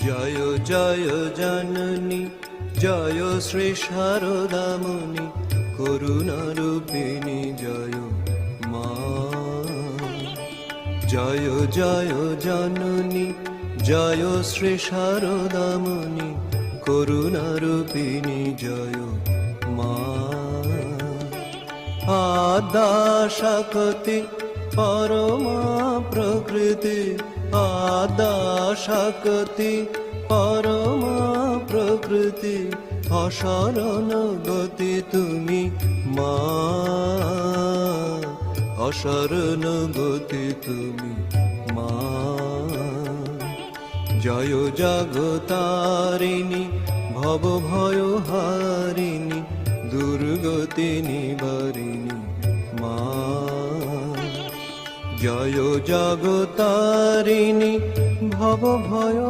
জয় জয় জননী জয় শ্রী শারদামণি করুণারূপিণী জয় মা। জয় জয় জননী জয় শ্রী শারদামণি করুণারূপিণী জয় মা। আদ্যা শক্তি পরমা প্রকৃতি, আদ্যা শক্তি পরমা প্রকৃতি, অসরণ গতি তুমি মা, অসরণ গতি তুমি মা। জয় জগতারিণী ভব ভয় হারিণী দুর্গতি নিবারিণী মা। জয় জগতারিণী ভব ভয়